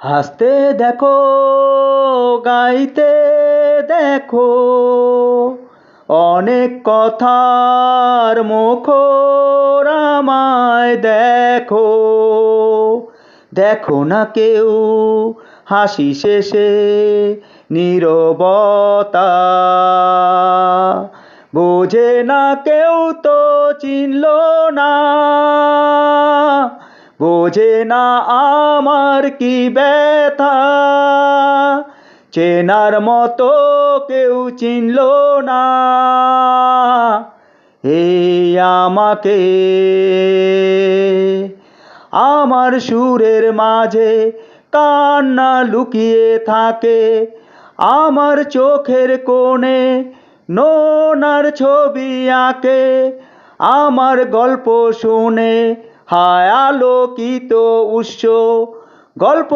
হাসতে দেখো, গাইতে দেখো, অনেক কথার মুখর আমায় দেখো। দেখো না কেউ হাসি শেষে নীরবতা, বোঝে না কেউ তো চিনল না, বোঝে না আমার কি ব্যথা। চেনার মতো কেউ চিনল না এই আমাকে। আমার সুরের মাঝে কান্না লুকিয়ে থাকে, আমার চোখের কোণে নোনার ছবি আঁকে। আমার গল্প শুনে হায় আলোকিত উৎস, গল্প